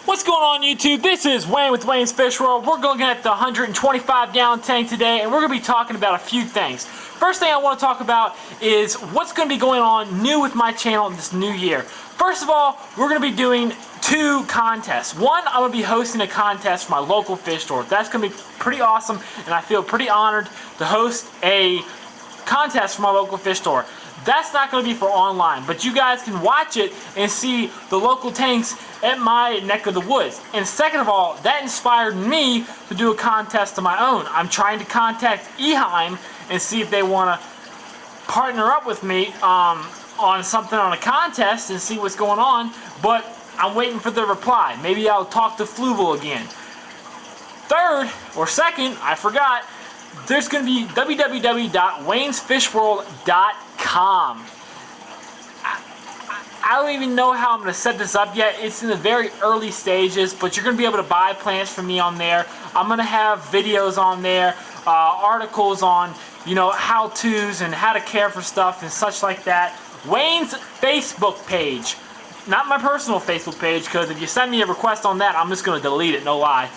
What's going on YouTube? This is Wayne with Wayne's Fish World. We're looking at the 125 gallon tank today and we're going to be talking about a few things. First thing I want to talk about is what's going to be going on new with my channel this new year. First of all, we're going to be doing two contests. One, I'm going to be hosting a contest for my local fish store. That's going to be pretty awesome and I feel pretty honored to host a contest for my local fish store. That's not going to be for online, but you guys can watch it and see the local tanks at my neck of the woods. And second of all, that inspired me to do a contest of my own. I'm trying to contact Eheim and see if they want to partner up with me on something on a contest and see what's going on, but I'm waiting for the reply. Maybe I'll talk to Fluval again. Third, or second, I forgot, there's going to be www.waynesfishworld.com. I don't even know how I'm going to set this up yet. It's in the very early stages, but you're going to be able to buy plants from me on there. I'm going to have videos on there, articles on, how-tos and how to care for stuff and such like that. Wayne's Facebook page, not my personal Facebook page, because if you send me a request on that, I'm just going to delete it, no lie.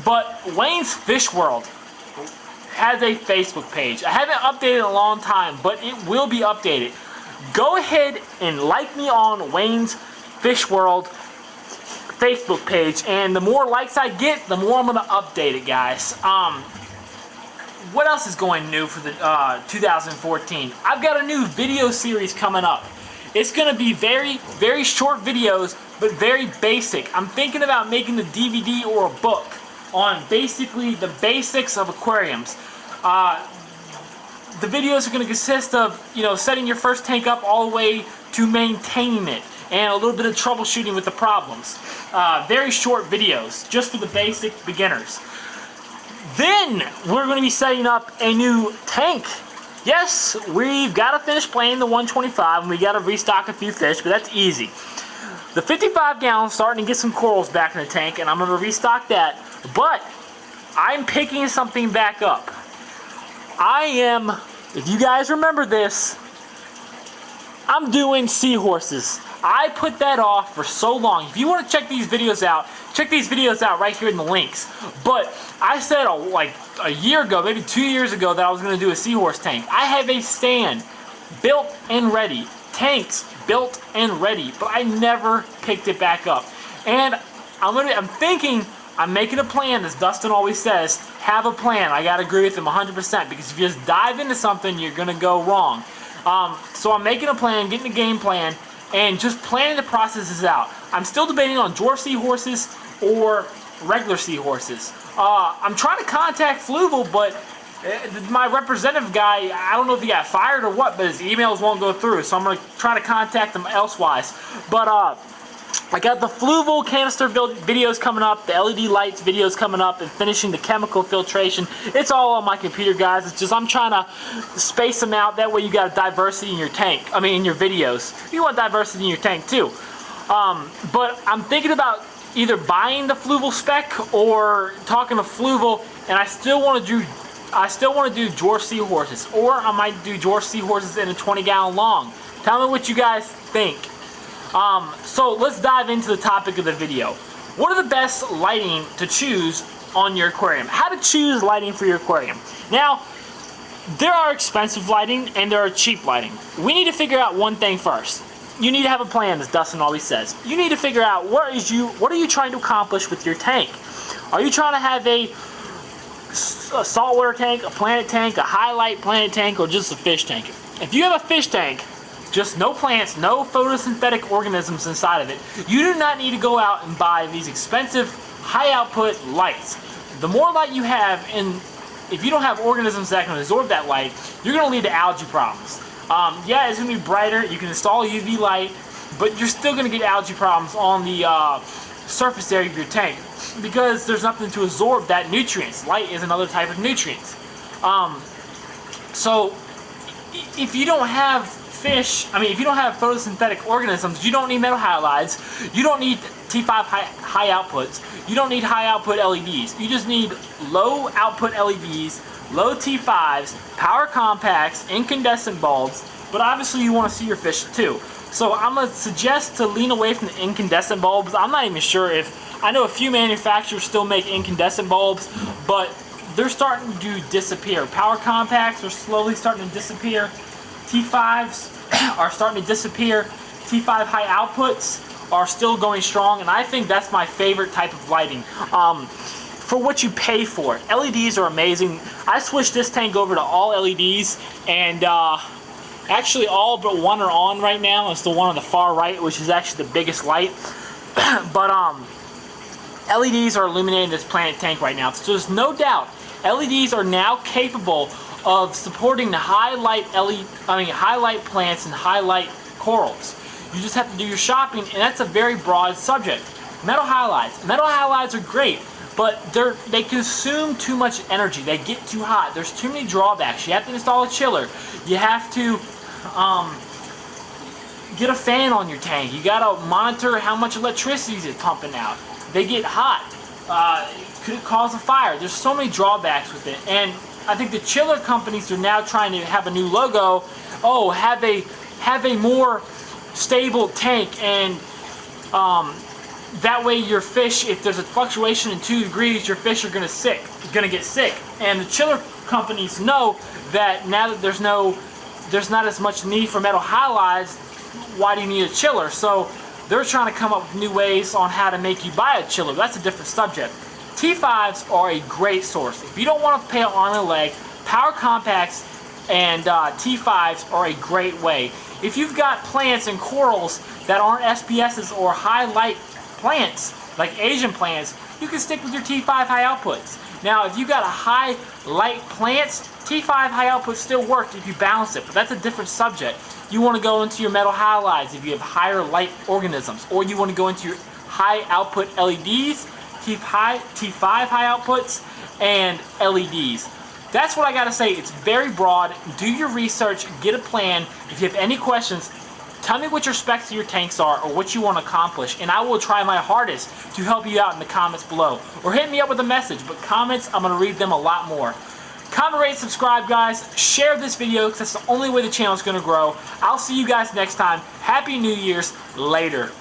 But Wayne's Fish World has a Facebook page. I haven't updated in a long time, but it will be updated. Go ahead and like me on Wayne's Fish World Facebook page, and the more likes I get, the more I'm going to update it, guys. What else is going new for the 2014? I've got a new video series coming up. It's going to be very, very short videos, but very basic. I'm thinking about making the DVD or a book on basically the basics of aquariums. The videos are going to consist of, setting your first tank up all the way to maintaining it and a little bit of troubleshooting with the problems. Very short videos, just for the basic beginners. Then we're going to be setting up a new tank. Yes, we've got to finish playing the 125 and we got to restock a few fish, but that's easy. The 55 gallons starting to get some corals back in the tank, and I'm going to restock that. But I'm picking something back up. If you guys remember this, I'm doing seahorses. I put that off for so long. If you want to check these videos out right here in the links. But I said like a year ago, maybe 2 years ago, that I was going to do a seahorse tank. I have a stand built and ready, tanks built and ready, but I never picked it back up. And I'm making a plan, as Dustin always says, have a plan. I gotta agree with him 100%, because if you just dive into something, you're gonna go wrong. So I'm making a plan, getting a game plan, and just planning the processes out. I'm still debating on dwarf seahorses or regular seahorses. I'm trying to contact Fluval, but my representative guy, I don't know if he got fired or what, but his emails won't go through, so I'm gonna try to contact him elsewise. But I got the Fluval canister videos coming up, the LED lights videos coming up, and finishing the chemical filtration. It's all on my computer, guys. It's just I'm trying to space them out. That way you got diversity in your tank. In your videos. You want diversity in your tank too. But I'm thinking about either buying the Fluval spec or talking to Fluval, and I still want to do dwarf seahorses, or I might do dwarf seahorses in a 20-gallon long. Tell me what you guys think. So let's dive into the topic of the video. What are the best lighting to choose on your aquarium? How to choose lighting for your aquarium. Now, there are expensive lighting and there are cheap lighting. We need to figure out one thing first. You need to have a plan, as Dustin always says. You need to figure out what are you trying to accomplish with your tank. Are you trying to have a saltwater tank, a planet tank, a highlight planet tank, or just a fish tank? If you have a fish tank, just no plants, no photosynthetic organisms inside of it, you do not need to go out and buy these expensive high output lights. The more light you have, and if you don't have organisms that can absorb that light, you're going to lead to algae problems. Yeah, it's going to be brighter, you can install UV light, but you're still going to get algae problems on the surface area of your tank, because there's nothing to absorb that nutrients. Light is another type of nutrients. So if you don't have if you don't have photosynthetic organisms, you don't need metal halides, you don't need T5 high outputs, you don't need high output LEDs. You just need low output LEDs, low T5s, power compacts, incandescent bulbs, but obviously you want to see your fish too. So I'm going to suggest to lean away from the incandescent bulbs. I'm not even sure if, I know a few manufacturers still make incandescent bulbs, but they're starting to disappear. Power compacts are slowly starting to disappear. T5s are starting to disappear. T5 high outputs are still going strong, and I think that's my favorite type of lighting. For what you pay for it. LEDs are amazing. I switched this tank over to all LEDs, and actually all but one are on right now. It's the one on the far right, which is actually the biggest light. But LEDs are illuminating this Planet tank right now. So there's no doubt LEDs are now capable of supporting the high light plants and high light corals. You just have to do your shopping, and that's a very broad subject. Metal halides. Metal halides are great, but they consume too much energy. They get too hot. There's too many drawbacks. You have to install a chiller. You have to get a fan on your tank. You gotta monitor how much electricity is pumping out. They get hot. Could it cause a fire? There's so many drawbacks with it. And I think the chiller companies are now trying to have a new logo. Oh, have a more stable tank, and that way your fish, if there's a fluctuation in 2 degrees, your fish are gonna get sick. And the chiller companies know that now that there's not as much need for metal halides, why do you need a chiller? So they're trying to come up with new ways on how to make you buy a chiller. That's a different subject. T5s are a great source. If you don't want to pay an arm and a leg, power compacts and T5s are a great way. If you've got plants and corals that aren't SPSs or high light plants, like Asian plants, you can stick with your T5 high outputs. Now, if you got a high light plants, T5 high outputs still work if you balance it, but that's a different subject. You want to go into your metal halides if you have higher light organisms, or you want to go into your high output LEDs, T5 high outputs, and LEDs. That's what I gotta say. It's very broad. Do your research, get a plan. If you have any questions, tell me what your specs of your tanks are or what you want to accomplish, and I will try my hardest to help you out in the comments below. Or hit me up with a message, but comments, I'm gonna read them a lot more. Comment, rate, subscribe, guys. Share this video because that's the only way the channel is gonna grow. I'll see you guys next time. Happy New Year's. Later.